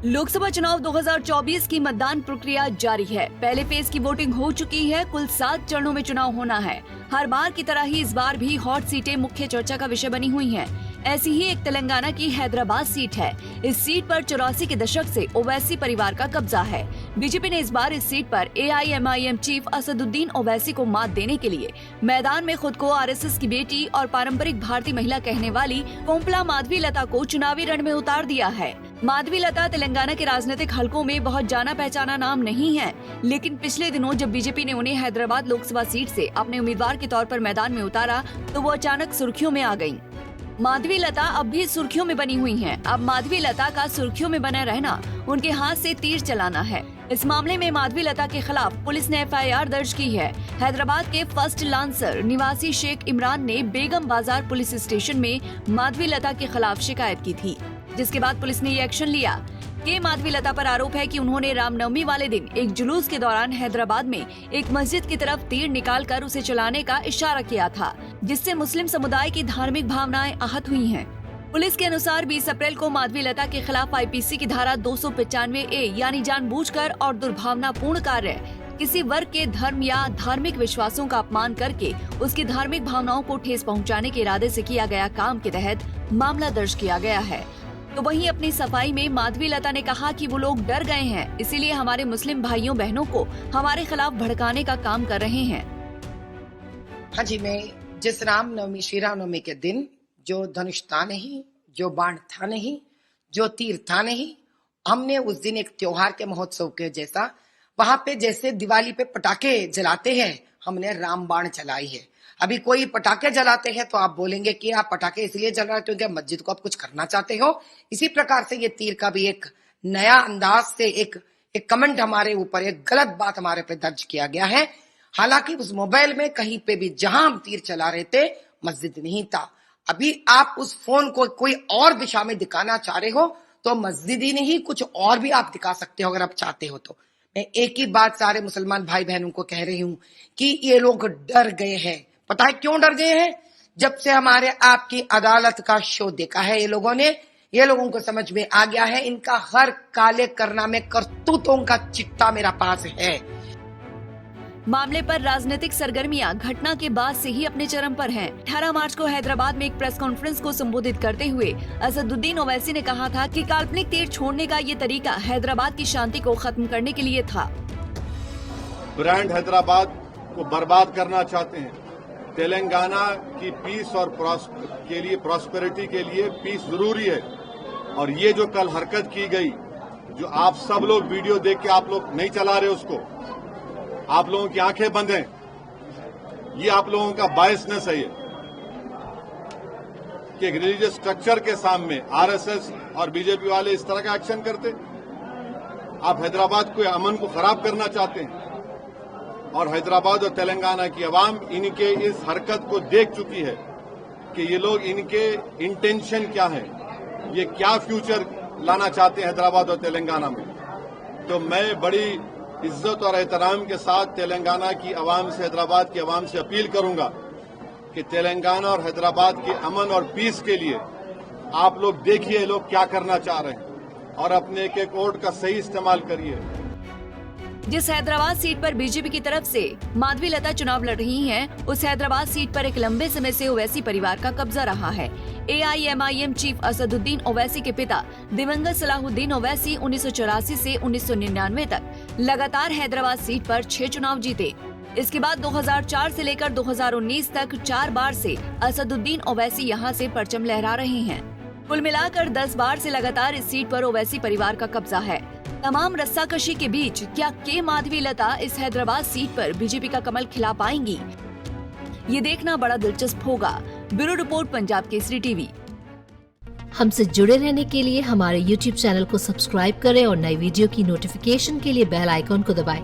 लोकसभा चुनाव 2024 की मतदान प्रक्रिया जारी है। पहले फेज की वोटिंग हो चुकी है। कुल 7 चरणों में चुनाव होना है। हर बार की तरह ही इस बार भी हॉट सीटें मुख्य चर्चा का विषय बनी हुई हैं। ऐसी ही एक तेलंगाना की हैदराबाद सीट है। इस सीट पर 84 के दशक से ओवैसी परिवार का कब्जा है। बीजेपी ने इस बार इस सीट पर AIMIM चीफ असदुद्दीन ओवैसी को मात देने के लिए मैदान में खुद को RSS की बेटी और पारंपरिक भारतीय महिला कहने वाली कोम्पला माधवीलता को चुनावी रण में उतार दिया है। माधवीलता तेलंगाना के राजनीतिक हलकों में बहुत जाना पहचाना नाम नहीं है, लेकिन पिछले दिनों जब बीजेपी ने उन्हें हैदराबाद लोकसभा सीट से अपने उम्मीदवार के तौर पर मैदान में उतारा तो वो अचानक सुर्खियों में आ गयीं। माधवीलता अब भी सुर्खियों में बनी हुई हैं। अब माधवीलता का सुर्खियों में बना रहना उनके हाथ से तीर चलाना है। इस मामले में माधवीलता के खिलाफ पुलिस ने FIR दर्ज की है। हैदराबाद के फर्स्ट लांसर निवासी शेख इमरान ने बेगम बाजार पुलिस स्टेशन में माधवीलता के खिलाफ शिकायत की थी, जिसके बाद पुलिस ने ये एक्शन लिया। माधवीलता पर आरोप है कि उन्होंने रामनवमी वाले दिन एक जुलूस के दौरान हैदराबाद में एक मस्जिद की तरफ तीर निकालकर उसे चलाने का इशारा किया था, जिससे मुस्लिम समुदाय की धार्मिक भावनाएं आहत हुई हैं। पुलिस के अनुसार 20 अप्रैल को माधवीलता के खिलाफ IPC की धारा 295A यानी जानबूझकर और दुर्भावनापूर्ण कार्य, किसी वर्ग के धर्म या धार्मिक विश्वासों का अपमान करके उसकी धार्मिक भावनाओं को ठेस पहुँचाने के इरादे से किया गया काम के तहत मामला दर्ज किया गया है। तो वहीं अपनी सफाई में माधवीलता ने कहा कि वो लोग डर गए हैं, इसीलिए हमारे मुस्लिम भाइयों बहनों को हमारे खिलाफ भड़काने का काम कर रहे हैं। हाँ जी, मैं जिस रामनवमी श्री रामनवमी के दिन जो धनुष था नहीं, जो बाण था नहीं, जो तीर था नहीं, हमने उस दिन एक त्योहार के महोत्सव के जैसा वहां पे जैसे दिवाली पे पटाखे जलाते हैं, हमने राम बाण चलाई है। अभी कोई पटाखे जलाते हैं तो आप बोलेंगे कि आप पटाखे इसलिए जला रहे हो क्योंकि मस्जिद को आप कुछ करना चाहते हो। इसी प्रकार से ये तीर का भी एक नया अंदाज से एक कमेंट हमारे ऊपर, एक गलत बात हमारे पे दर्ज किया गया है। हालांकि उस मोबाइल में कहीं पे भी जहां हम तीर चला रहे थे मस्जिद नहीं था। अभी आप उस फोन को कोई और दिशा में दिखाना चाह रहे हो तो मस्जिद ही नहीं कुछ और भी आप दिखा सकते हो अगर आप चाहते हो तो। मैं एक ही बात सारे मुसलमान भाई बहनों को कह रही हूँ कि ये लोग डर गए हैं। पता है क्यों डर गए हैं? जब से हमारे आपकी अदालत का शो देखा है ये लोगों को समझ में आ गया है, इनका हर काले करना में करतूतों का चिट्ठा मेरा पास है। मामले पर राजनीतिक सरगर्मियां घटना के बाद से ही अपने चरम पर हैं। 18 मार्च को हैदराबाद में एक प्रेस कॉन्फ्रेंस को संबोधित करते हुए असदुद्दीन ओवैसी ने कहा था कि काल्पनिक तीर छोड़ने का ये तरीका हैदराबाद की शांति को खत्म करने के लिए था। ब्रांड हैदराबाद को बर्बाद करना चाहते हैं। तेलंगाना की पीस और के लिए, प्रॉस्पेरिटी के लिए पीस जरूरी है। और ये जो कल हरकत की गई, जो आप सब लोग वीडियो देख के आप लोग नहीं चला रहे उसको, आप लोगों की आंखें बंद हैं, ये आप लोगों का बायसनेस है। ये कि एक रिलीजियस स्ट्रक्चर के सामने RSS और बीजेपी वाले इस तरह का एक्शन करते। आप हैदराबाद को अमन को खराब करना चाहते हैं और हैदराबाद और तेलंगाना की आवाम इनके इस हरकत को देख चुकी है कि ये लोग, इनके इंटेंशन क्या है, ये क्या फ्यूचर लाना चाहते हैं हैदराबाद और तेलंगाना में। तो मैं बड़ी इज्जत और एहतराम के साथ तेलंगाना की आवाम से, हैदराबाद की आवाम से अपील करूंगा कि तेलंगाना और हैदराबाद के अमन और पीस के लिए आप लोग देखिए लोग क्या करना चाह रहे हैं और अपने एक वोट का सही इस्तेमाल करिए। जिस हैदराबाद सीट पर बीजेपी की तरफ से माधवीलता चुनाव लड़ रही हैं, उस हैदराबाद सीट पर एक लंबे समय से ओवैसी परिवार का कब्जा रहा है। AIMIM चीफ असदुद्दीन ओवैसी के पिता दिवंगत सलाहुद्दीन ओवैसी 1984 से 1999 तक लगातार हैदराबाद सीट पर 6 चुनाव जीते। इसके बाद 2004 से लेकर 2019 तक 4 बार से असदुद्दीन ओवैसी यहां से परचम लहरा रहे हैं। कुल मिलाकर 10 बार से लगातार इस सीट पर ओवैसी परिवार का कब्जा है। तमाम रस्साकशी के बीच क्या माधवीलता इस हैदराबाद सीट पर बीजेपी का कमल खिला पाएंगी, ये देखना बड़ा दिलचस्प होगा। Bureau report, Punjab Kesari TV. हमसे जुड़े रहने के लिए हमारे YouTube चैनल को सब्सक्राइब करें और नई वीडियो की नोटिफिकेशन के लिए बेल आइकॉन को दबाएं।